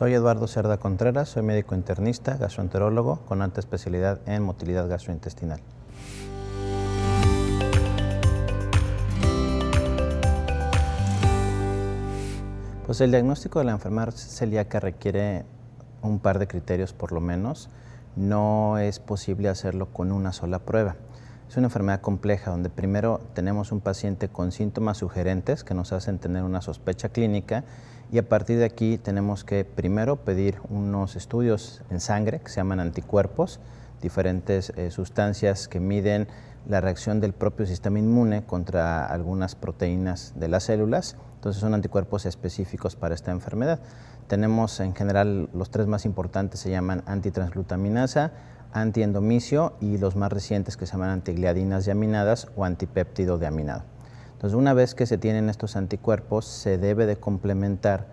Soy Eduardo Cerda Contreras, soy médico internista, gastroenterólogo con alta especialidad en motilidad gastrointestinal. Pues el diagnóstico de la enfermedad celíaca requiere un par de criterios por lo menos. No es posible hacerlo con una sola prueba. Es una enfermedad compleja donde primero tenemos un paciente con síntomas sugerentes que nos hacen tener una sospecha clínica y a partir de aquí tenemos que primero pedir unos estudios en sangre que se llaman anticuerpos, diferentes sustancias que miden la reacción del propio sistema inmune contra algunas proteínas de las células. Entonces son anticuerpos específicos para esta enfermedad. Tenemos en general los tres más importantes se llaman antitransglutaminasa, antiendomicio y los más recientes que se llaman antigliadinas deaminadas o antipéptido deaminado. Entonces una vez que se tienen estos anticuerpos se debe de complementar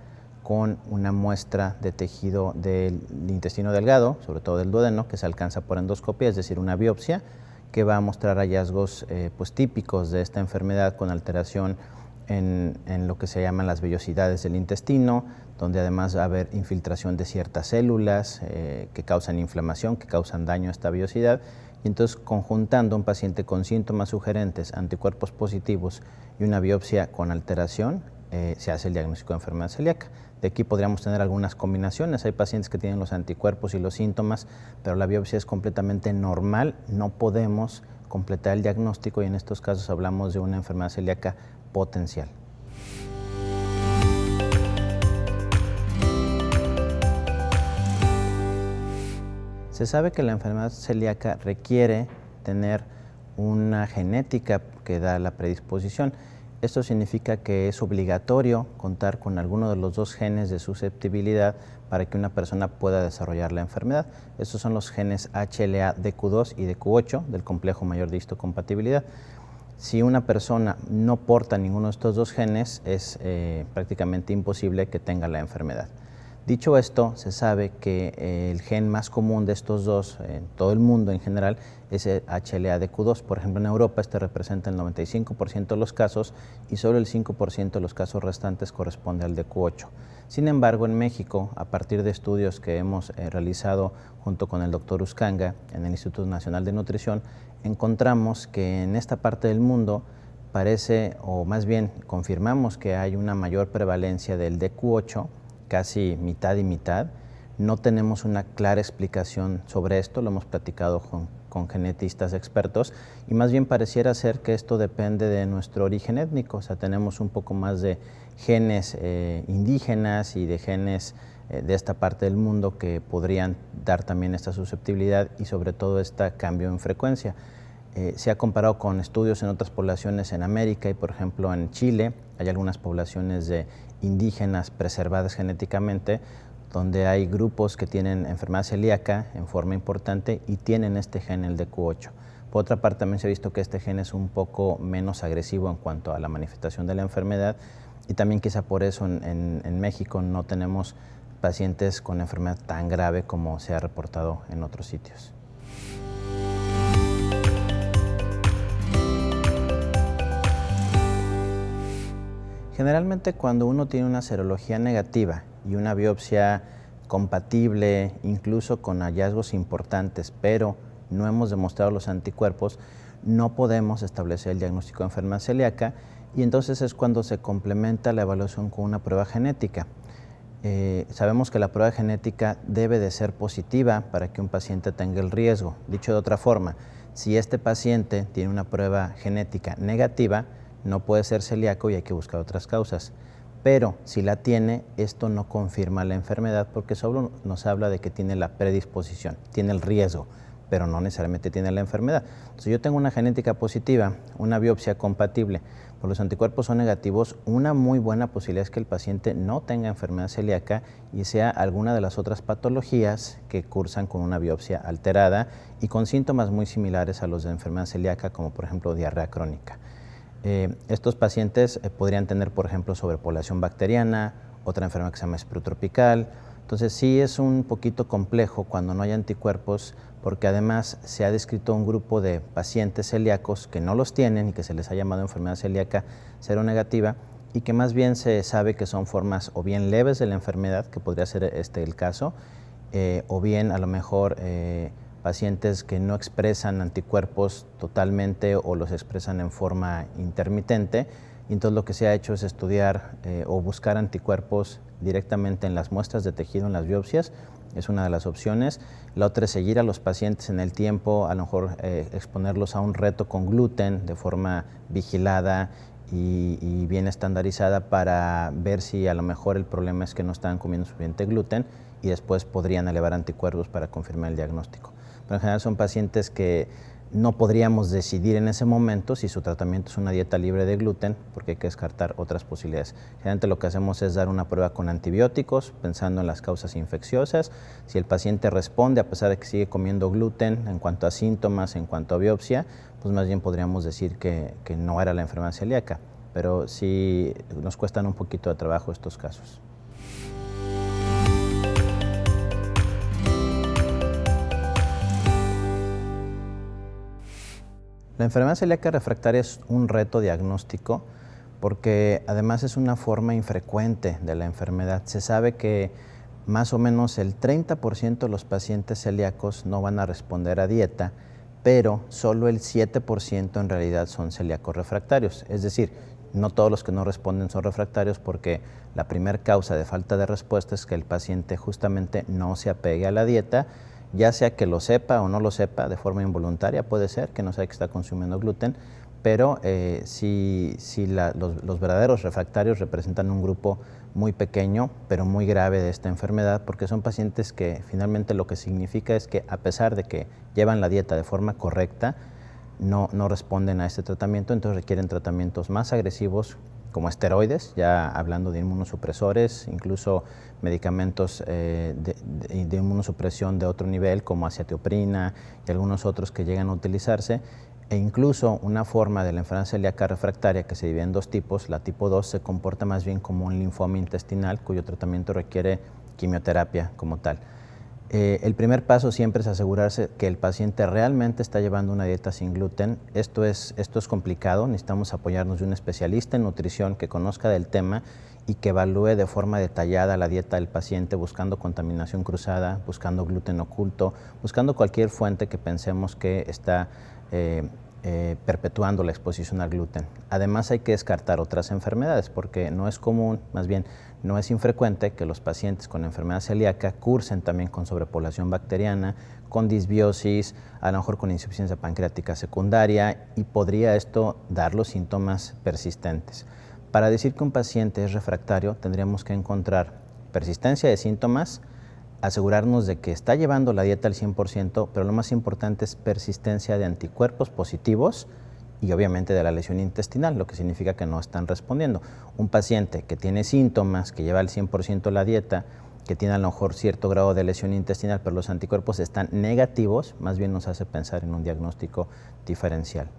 con una muestra de tejido del intestino delgado, sobre todo del duodeno, que se alcanza por endoscopia, es decir, una biopsia que va a mostrar hallazgos típicos de esta enfermedad con alteración en lo que se llaman las vellosidades del intestino, donde además va a haber infiltración de ciertas células que causan inflamación, que causan daño a esta vellosidad. Y entonces, conjuntando un paciente con síntomas sugerentes, anticuerpos positivos y una biopsia con alteración, se hace el diagnóstico de enfermedad celíaca. De aquí podríamos tener algunas combinaciones. Hay pacientes que tienen los anticuerpos y los síntomas, pero la biopsia es completamente normal. No podemos completar el diagnóstico y en estos casos hablamos de una enfermedad celíaca potencial. Se sabe que la enfermedad celíaca requiere tener una genética que da la predisposición. Esto significa que es obligatorio contar con alguno de los dos genes de susceptibilidad para que una persona pueda desarrollar la enfermedad. Estos son los genes HLA-DQ2 y DQ8 del complejo mayor de histocompatibilidad. Si una persona no porta ninguno de estos dos genes, es prácticamente imposible que tenga la enfermedad. Dicho esto, se sabe que el gen más común de estos dos en todo el mundo en general es el HLA-DQ2. Por ejemplo, en Europa este representa el 95% de los casos y solo el 5% de los casos restantes corresponde al DQ8. Sin embargo, en México, a partir de estudios que hemos realizado junto con el doctor Uscanga en el Instituto Nacional de Nutrición, encontramos que en esta parte del mundo parece, o más bien confirmamos que hay una mayor prevalencia del DQ8, casi mitad y mitad. No tenemos una clara explicación sobre esto, lo hemos platicado con genetistas expertos y más bien pareciera ser que esto depende de nuestro origen étnico, o sea, tenemos un poco más de genes indígenas y de genes de esta parte del mundo que podrían dar también esta susceptibilidad y sobre todo este cambio en frecuencia. Se ha comparado con estudios en otras poblaciones en América y por ejemplo en Chile hay algunas poblaciones de indígenas preservadas genéticamente donde hay grupos que tienen enfermedad celíaca en forma importante y tienen este gen, el DQ8. Por otra parte también se ha visto que este gen es un poco menos agresivo en cuanto a la manifestación de la enfermedad y también quizá por eso en México no tenemos pacientes con enfermedad tan grave como se ha reportado en otros sitios. Generalmente cuando uno tiene una serología negativa y una biopsia compatible, incluso con hallazgos importantes, pero no hemos demostrado los anticuerpos, no podemos establecer el diagnóstico de enfermedad celíaca y entonces es cuando se complementa la evaluación con una prueba genética. Sabemos que la prueba genética debe de ser positiva para que un paciente tenga el riesgo. Dicho de otra forma, si este paciente tiene una prueba genética negativa, no puede ser celíaco y hay que buscar otras causas. Pero si la tiene, esto no confirma la enfermedad porque solo nos habla de que tiene la predisposición, tiene el riesgo, pero no necesariamente tiene la enfermedad. Si yo tengo una genética positiva, una biopsia compatible, pero los anticuerpos son negativos, una muy buena posibilidad es que el paciente no tenga enfermedad celíaca y sea alguna de las otras patologías que cursan con una biopsia alterada y con síntomas muy similares a los de enfermedad celíaca, como por ejemplo diarrea crónica. Estos pacientes podrían tener, por ejemplo, sobrepoblación bacteriana, otra enfermedad que se llama espluro tropical. Entonces sí es un poquito complejo cuando no hay anticuerpos, porque además se ha descrito un grupo de pacientes celíacos que no los tienen y que se les ha llamado enfermedad celíaca seronegativa y que más bien se sabe que son formas o bien leves de la enfermedad, que podría ser el caso, o bien a lo mejor pacientes que no expresan anticuerpos totalmente o los expresan en forma intermitente. Y entonces lo que se ha hecho es estudiar o buscar anticuerpos directamente en las muestras de tejido, en las biopsias. Es una de las opciones. La otra es seguir a los pacientes en el tiempo, a lo mejor exponerlos a un reto con gluten de forma vigilada y bien estandarizada para ver si a lo mejor el problema es que no están comiendo suficiente gluten y después podrían elevar anticuerpos para confirmar el diagnóstico. Pero en general son pacientes que no podríamos decidir en ese momento si su tratamiento es una dieta libre de gluten, porque hay que descartar otras posibilidades. Generalmente lo que hacemos es dar una prueba con antibióticos, pensando en las causas infecciosas. Si el paciente responde, a pesar de que sigue comiendo gluten, en cuanto a síntomas, en cuanto a biopsia, pues más bien podríamos decir que no era la enfermedad celíaca, pero sí nos cuestan un poquito de trabajo estos casos. La enfermedad celíaca refractaria es un reto diagnóstico porque además es una forma infrecuente de la enfermedad. Se sabe que más o menos el 30% de los pacientes celíacos no van a responder a dieta, pero solo el 7% en realidad son celíacos refractarios. Es decir, no todos los que no responden son refractarios porque la primera causa de falta de respuesta es que el paciente justamente no se apegue a la dieta, ya sea que lo sepa o no lo sepa, de forma involuntaria puede ser, que no sabe que está consumiendo gluten, pero los verdaderos refractarios representan un grupo muy pequeño, pero muy grave de esta enfermedad, porque son pacientes que finalmente lo que significa es que a pesar de que llevan la dieta de forma correcta, no responden a este tratamiento, entonces requieren tratamientos más agresivos como esteroides, ya hablando de inmunosupresores, incluso medicamentos de inmunosupresión de otro nivel como aciatioprina y algunos otros que llegan a utilizarse, e incluso una forma de la enfermedad celíaca refractaria que se divide en dos tipos. La tipo 2 se comporta más bien como un linfoma intestinal cuyo tratamiento requiere quimioterapia como tal. El primer paso siempre es asegurarse que el paciente realmente está llevando una dieta sin gluten. Esto es complicado, necesitamos apoyarnos de un especialista en nutrición que conozca del tema y que evalúe de forma detallada la dieta del paciente, buscando contaminación cruzada, buscando gluten oculto, buscando cualquier fuente que pensemos que está perpetuando la exposición al gluten. Además hay que descartar otras enfermedades porque no es común, más bien no es infrecuente que los pacientes con enfermedad celíaca cursen también con sobrepoblación bacteriana, con disbiosis, a lo mejor con insuficiencia pancreática secundaria, y podría esto dar los síntomas persistentes. Para decir que un paciente es refractario tendríamos que encontrar persistencia de síntomas, asegurarnos de que está llevando la dieta al 100%, pero lo más importante es persistencia de anticuerpos positivos y obviamente de la lesión intestinal, lo que significa que no están respondiendo. Un paciente que tiene síntomas, que lleva al 100% la dieta, que tiene a lo mejor cierto grado de lesión intestinal, pero los anticuerpos están negativos, más bien nos hace pensar en un diagnóstico diferencial.